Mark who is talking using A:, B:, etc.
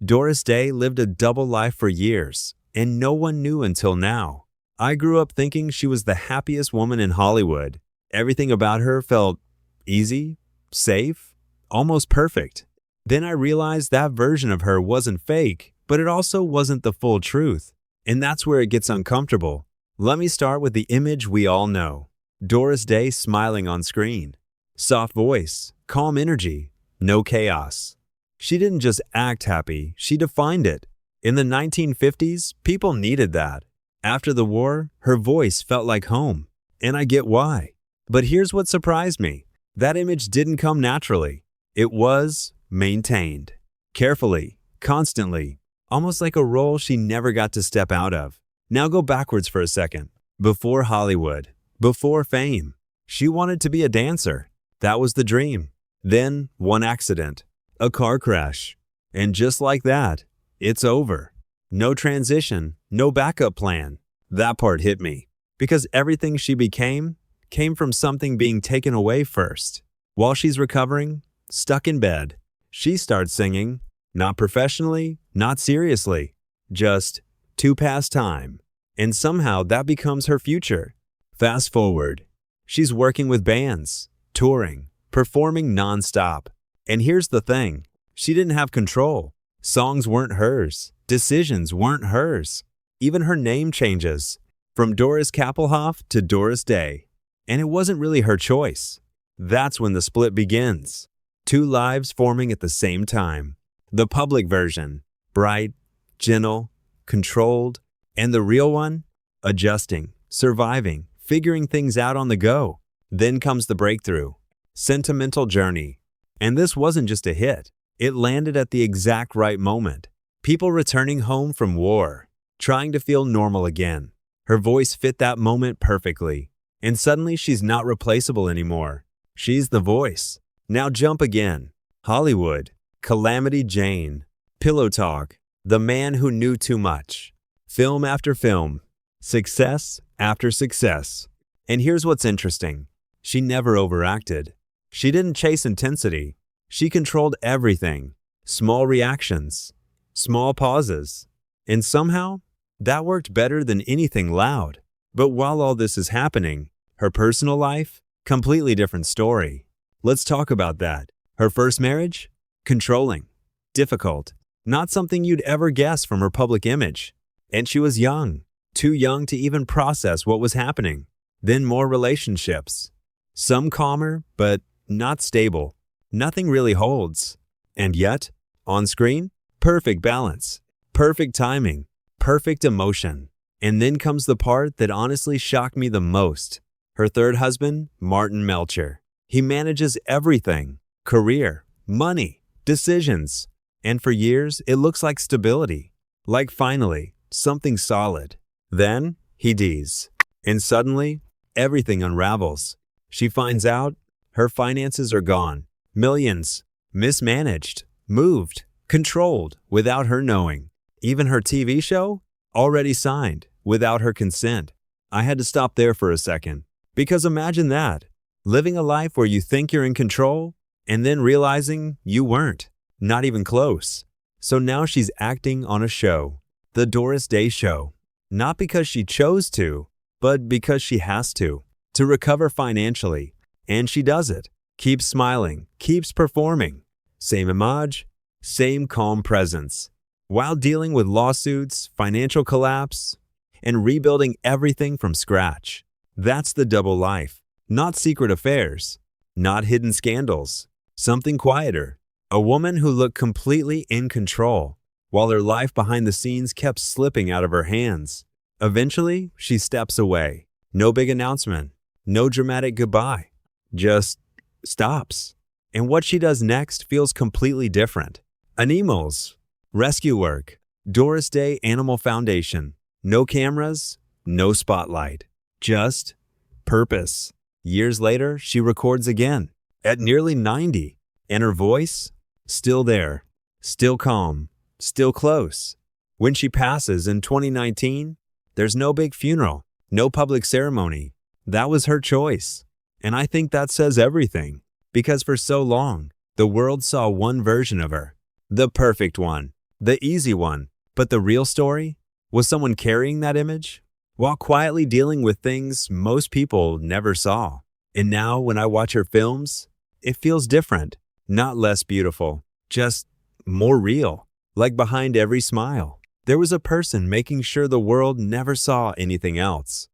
A: Doris Day lived a double life for years, and no one knew until now. I grew up thinking she was the happiest woman in Hollywood. Everything about her felt easy, safe, almost perfect. Then I realized that version of her wasn't fake, but it also wasn't the full truth. And that's where it gets uncomfortable. Let me start with the image we all know. Doris Day smiling on screen. Soft voice, calm energy, no chaos. She didn't just act happy, she defined it. In the 1950s, people needed that. After the war, her voice felt like home. And I get why. But here's what surprised me. That image didn't come naturally. It was maintained. Carefully, constantly, almost like a role she never got to step out of. Now go backwards for a second. Before Hollywood, before fame, she wanted to be a dancer. That was the dream. Then, one accident, a car crash. And just like that, it's over. No transition, no backup plan. That part hit me. Because everything she became came from something being taken away first. While she's recovering, stuck in bed, she starts singing, not professionally, not seriously, just to pass time. And somehow that becomes her future. Fast forward, she's working with bands, touring, performing non-stop. And here's the thing, she didn't have control. Songs weren't hers, decisions weren't hers. Even her name changes, from Doris Kappelhoff to Doris Day. And it wasn't really her choice. That's when the split begins. Two lives forming at the same time. The public version, bright, gentle, controlled, and the real one, adjusting, surviving, figuring things out on the go. Then comes the breakthrough, Sentimental Journey. And this wasn't just a hit. It landed at the exact right moment. People returning home from war, trying to feel normal again. Her voice fit that moment perfectly. And suddenly she's not replaceable anymore. She's the voice. Now jump again. Hollywood, Calamity Jane, Pillow Talk, The Man Who Knew Too Much. Film after film, success after success. And here's what's interesting. She never overacted. She didn't chase intensity. She controlled everything. Small reactions, small pauses. And somehow, that worked better than anything loud. But while all this is happening, her personal life, completely different story. Let's talk about that. Her first marriage? Controlling, difficult, not something you'd ever guess from her public image. And she was young, too young to even process what was happening. Then more relationships. Some calmer, but not stable. Nothing really holds. And yet, on screen, perfect balance, perfect timing, perfect emotion. And then comes the part that honestly shocked me the most. Her third husband, Martin Melcher. He manages everything. Career, money, decisions. And for years, it looks like stability. Like finally, something solid. Then, he Ds. And suddenly, everything unravels. She finds out her finances are gone. Millions. Mismanaged. Moved. Controlled. Without her knowing. Even her TV show? Already signed. Without her consent. I had to stop there for a second. Because imagine that. Living a life where you think you're in control, and then realizing you weren't. Not even close. So now she's acting on a show. The Doris Day Show. Not because she chose to, but because she has to recover financially. And she does it. Keeps smiling, keeps performing. Same image, same calm presence. While dealing with lawsuits, financial collapse, and rebuilding everything from scratch. That's the double life. Not secret affairs, not hidden scandals. Something quieter. A woman who looked completely in control, while her life behind the scenes kept slipping out of her hands. Eventually, she steps away. No big announcement, no dramatic goodbye. Just stops. And what she does next feels completely different. Animals, rescue work, Doris Day Animal Foundation. No cameras, no spotlight. Just purpose. Years later, she records again, at nearly 90. And her voice? Still there, still calm, still close. When she passes in 2019, there's no big funeral, no public ceremony. That was her choice. And I think that says everything. Because for so long, the world saw one version of her. The perfect one. The easy one. But the real story? Was someone carrying that image? While quietly dealing with things most people never saw. And now when I watch her films, it feels different. Not less beautiful. Just more real. Like behind every smile, there was a person making sure the world never saw anything else.